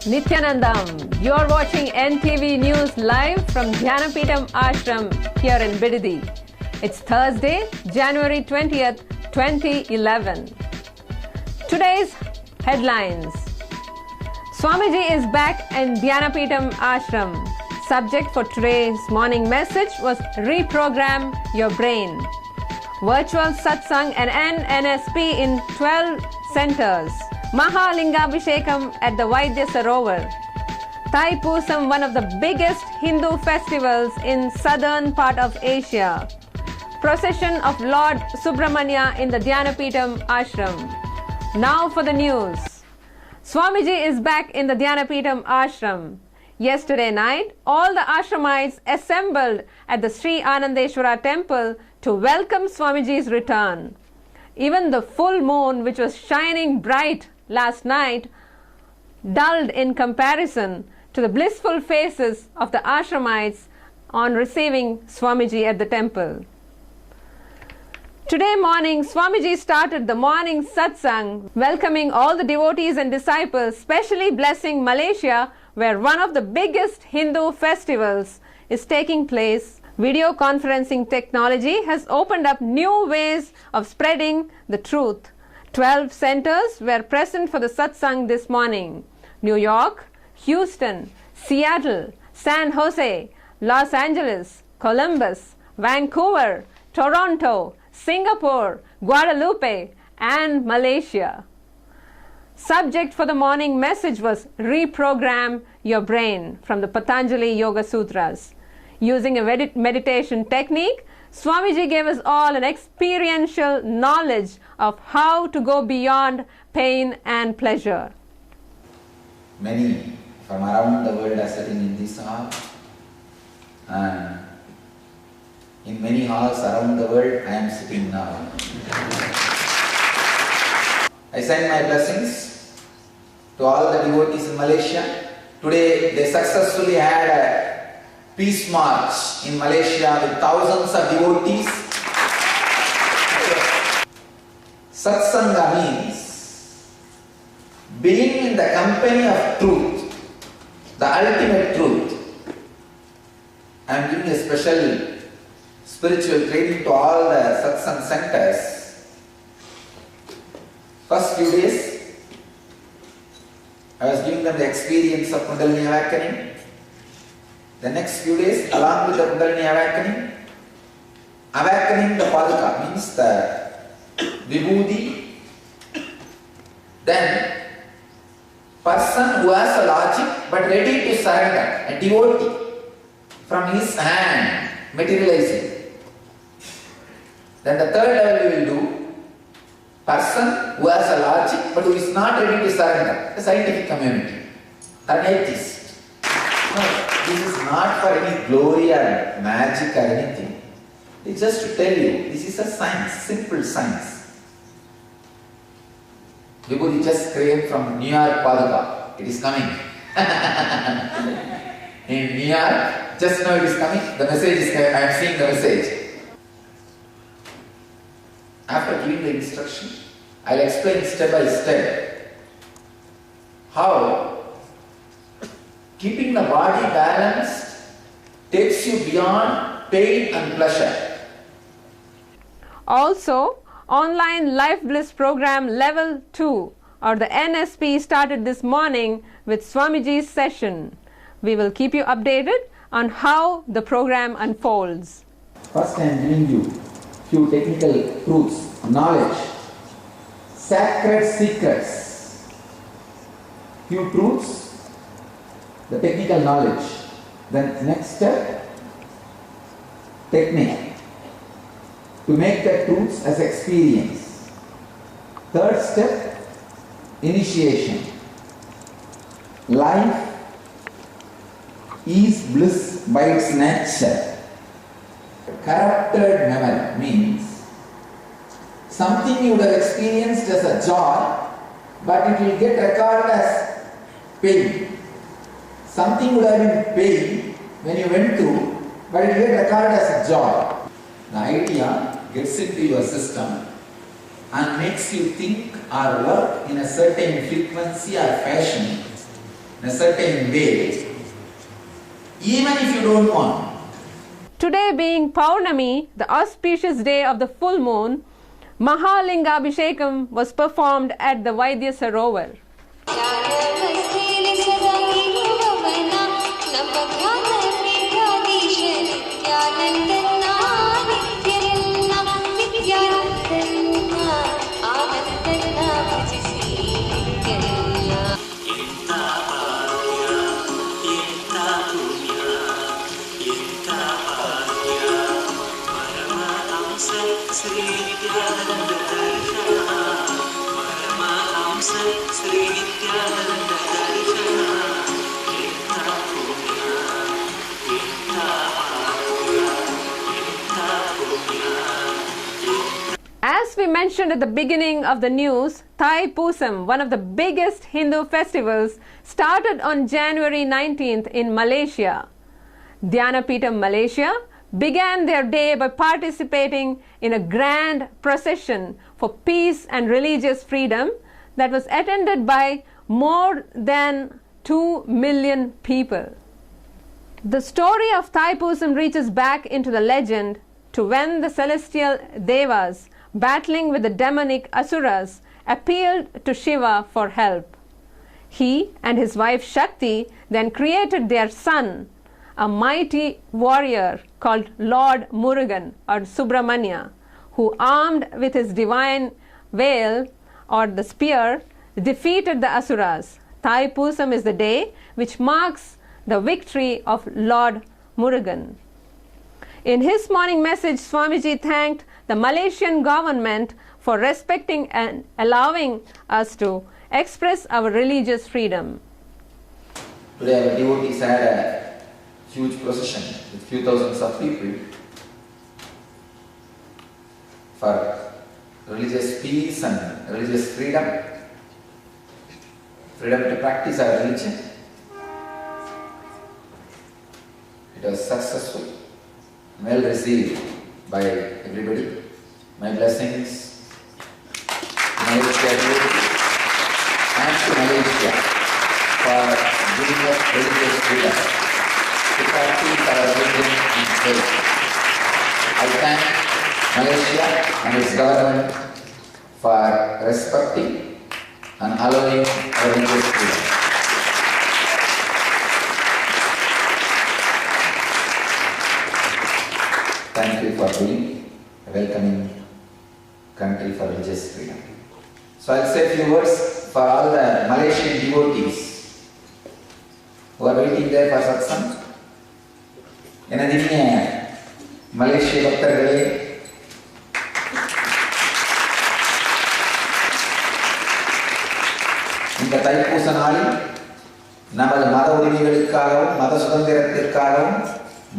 Nithyanandam. You're watching eN-News live from Dhyanapeetam Ashram here in Bididi. It's Thursday, January 20th, 2011. Today's headlines. Swamiji is back in Dhyanapeetam Ashram. Subject for today's morning message was Reprogram Your Brain. Virtual Satsang and en-NSP in 12 centers. Maha Abishekam at the Vaidya Sarovar. Thaipusam, one of the biggest Hindu festivals in southern part of Asia. Procession of Lord Subramanya in the Dhyanapeetam Ashram. Now for the news. Swamiji is back in the Dhyanapeetam Ashram. Yesterday night, all the ashramites assembled at the Sri Anandeshwara temple to welcome Swamiji's return. Even the full moon, which was shining bright last night, dulled in comparison to the blissful faces of the ashramites on receiving Swamiji at the temple. Today morning, Swamiji started the morning Satsang, welcoming all the devotees and disciples, specially blessing Malaysia, where one of the biggest Hindu festivals is taking place. Video conferencing technology has opened up new ways of spreading the truth. 12 centers were present for the Satsang this morning. New York, Houston, Seattle, San Jose, Los Angeles, Columbus, Vancouver, Toronto, Singapore, Guadalupe, and Malaysia. Subject for the morning message was Reprogram Your Brain from the Patanjali Yoga Sutras. Using a meditation technique, Swamiji gave us all an experiential knowledge of how to go beyond pain and pleasure. Many from around the world are sitting in this hall, and in many halls around the world I am sitting now. I send my blessings to all the devotees in Malaysia. Today they successfully had a peace march in Malaysia with thousands of devotees. Satsanga means being in the company of truth, the ultimate truth. I am giving a special spiritual training to all the Satsang centers. First few days, I was giving them the experience of Kundalini awakening. The next few days, along with the Kundalini awakening the Paduka means the Vibhuti. Then, person who has a logic but ready to surrender, a devotee, from his hand, materializing. Then the third level we will do, person who has a logic but who is not ready to surrender, the scientific community, an atheist. No. This is not for any glory or magic or anything. It's just to tell you, this is a science, simple science. Vibhuti just came from New York Paduka. It is coming. In New York, just now it is coming. The message is coming. I am seeing the message. After giving the instruction, I will explain step by step how keeping the body balanced takes you beyond pain and pleasure. Also, online Life Bliss Program Level 2 or the en-NSP started this morning with Swamiji's session. We will keep you updated on how the program unfolds. First I am giving you few technical truths, knowledge, sacred secrets, few truths, the technical knowledge. Then next step, technique, to make the truths as experience. Third step, initiation. Life is bliss by its nature. Corrupted memory means something you would have experienced as a joy, but it will get recorded as pain. Something would have been pain when you went through, but it will get recorded as a joy. The idea gets into your system and makes you think or work in a certain frequency or fashion in a certain way, even if you don't want. Today being Paurnami, the auspicious day of the full moon, Maha Abishekam was performed at the Vaidya Sarovar. As we mentioned at the beginning of the news, Thaipusam, one of the biggest Hindu festivals, started on January 19th in Malaysia. Dhyanapeetam Malaysia began their day by participating in a grand procession for peace and religious freedom that was attended by more than 2 million people. The story of Thaipusam reaches back into the legend to when the celestial devas, battling with the demonic asuras, appealed to Shiva for help. He and his wife Shakti then created their son, a mighty warrior called Lord Murugan or Subramanya, who, armed with his divine veil or the spear, defeated the asuras. Thaipusam is the day which marks the victory of Lord Murugan. In his morning message, Swamiji thanked the Malaysian government for respecting and allowing us to express our religious freedom. Today our devotees had a huge procession with few thousands of people for religious peace and religious freedom. Freedom to practice our religion. It was successful, well received by everybody. My blessings to Malaysia and to Malaysia for giving us religious freedom to practice our religion in faith. I thank Malaysia and its government for respecting and allowing religious freedom. Thank you for being a welcoming country for religious freedom. So I'll say a few words for all the Malaysian devotees who are waiting there for Satsang. எனதினிய மலேசிய பக்தர்களே, இந்த தைப்பூச நாளில் நமது மத உரிமைகளுக்காகவும் மத சுதந்திரத்திற்காகவும்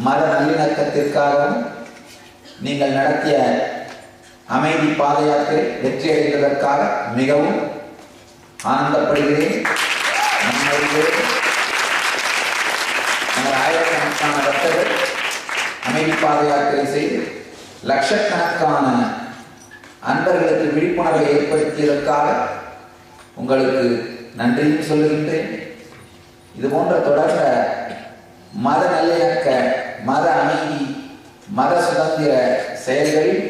மத நல்லிணக்கத்திற்காகவும் நீங்கள் நடத்திய அமைதி பாத யாத்திரை வெற்றியடைந்ததற்காக மிகவும் ஆனந்தப்படுகிறேன். ஆயிரக்கணக்கான பக்தர்கள் அமைதி பாத யாத்திரை செய்து லட்சக்கணக்கான அன்பர்களுக்கு விழிப்புணர்வை ஏற்படுத்தியதற்காக உங்களுக்கு நன்றியும் சொல்லுகின்றேன். இது போன்ற தொடர்ந்த மத நல்லிணக்க, மத அமைதி, மத சுதந்திர செயல்களில்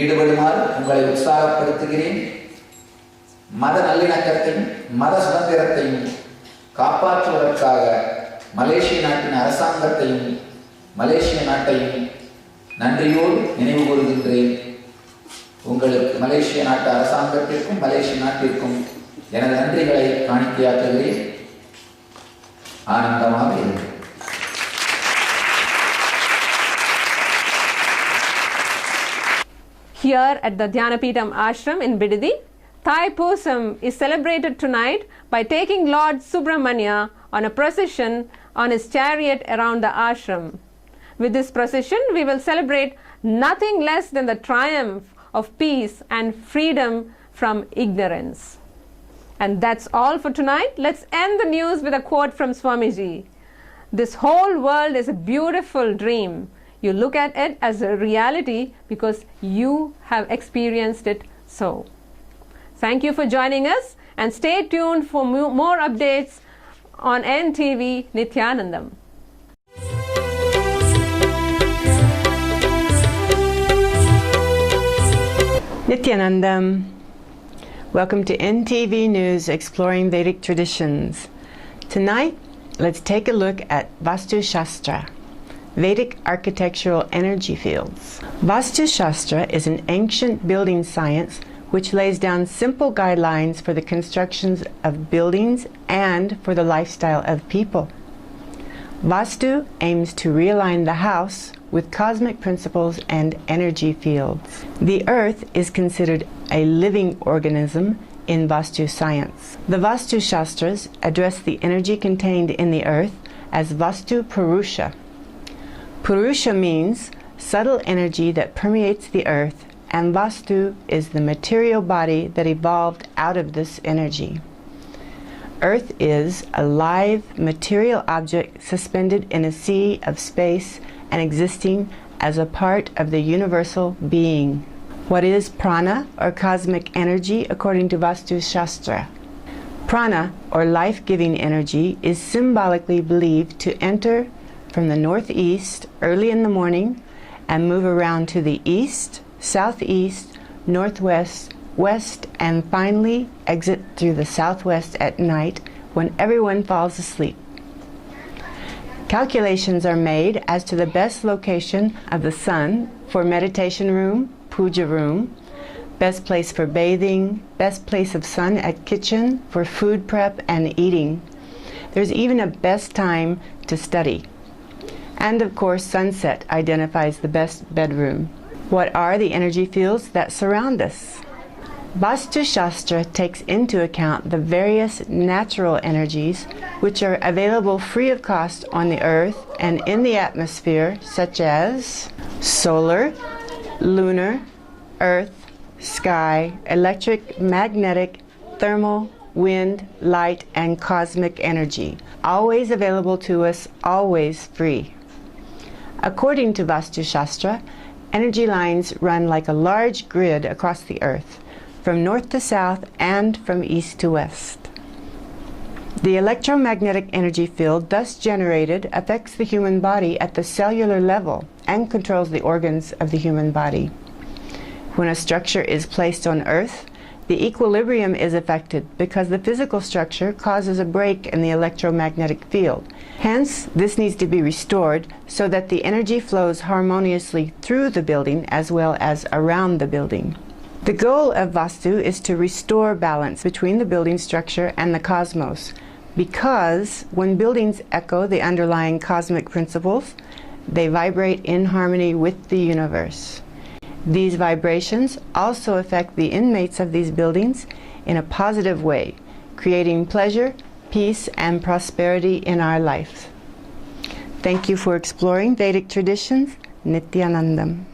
ஈடுபடுமாறு உங்களை உற்சாகப்படுத்துகிறேன். மத நல்லிணக்கத்தையும் மத சுதந்திரத்தையும் காப்பாற்றுவதற்காக மலேசிய நாட்டின் அரசாங்கத்தையும் மலேசிய நாட்டையும் நன்றியோடு நினைவு கூறுகின்றேன். உங்களுக்கு மலேசிய நாட்டு அரசாங்கத்திற்கும் மலேசிய நாட்டிற்கும் எனது நன்றிகளை காணிக்கையாக்குகிறேன். ஆனந்தமாக இருங்கள். Here at the Dhyanapeetam Ashram in Bidadi, Thaipusam is celebrated tonight by taking Lord Subramanya on a procession on his chariot around the ashram. With this procession, we will celebrate nothing less than the triumph of peace and freedom from ignorance. And that's all for tonight. Let's end the news with a quote from Swamiji. This whole world is a beautiful dream. You look at it as a reality because you have experienced it so. Thank you for joining us, and stay tuned for more updates on NTV Nithyanandam. Nithyanandam. Welcome to NTV News Exploring Vedic Traditions. Tonight, let's take a look at Vastu Shastra, Vedic architectural energy fields. Vastu Shastra is an ancient building science which lays down simple guidelines for the constructions of buildings and for the lifestyle of people. Vastu aims to realign the house with cosmic principles and energy fields. The earth is considered a living organism in Vastu science. The Vastu Shastras address the energy contained in the earth as Vastu Purusha. Purusha means subtle energy that permeates the earth, and Vastu is the material body that evolved out of this energy. Earth is a live material object suspended in a sea of space and existing as a part of the universal being. What is prana, or cosmic energy, according to Vastu Shastra? Prana, or life-giving energy, is symbolically believed to enter from the northeast early in the morning and move around to the east, southeast, northwest, west, and finally exit through the southwest at night when everyone falls asleep. Calculations are made as to the best location of the sun for meditation room, puja room, best place for bathing, best place of sun at kitchen for food prep and eating. There's even a best time to study. And of course, sunset identifies the best bedroom. What are the energy fields that surround us? Vastu Shastra takes into account the various natural energies which are available free of cost on the earth and in the atmosphere, such as solar, lunar, earth, sky, electric, magnetic, thermal, wind, light, and cosmic energy. Always available to us, always free. According to Vastu Shastra, energy lines run like a large grid across the earth, from north to south and from east to west. The electromagnetic energy field thus generated affects the human body at the cellular level and controls the organs of the human body. When a structure is placed on earth, the equilibrium is affected because the physical structure causes a break in the electromagnetic field. Hence, this needs to be restored so that the energy flows harmoniously through the building as well as around the building. The goal of Vastu is to restore balance between the building structure and the cosmos, because when buildings echo the underlying cosmic principles, they vibrate in harmony with the universe. These vibrations also affect the inmates of these buildings in a positive way, creating pleasure, peace, and prosperity in our life. Thank you for exploring Vedic traditions. Nithyanandam.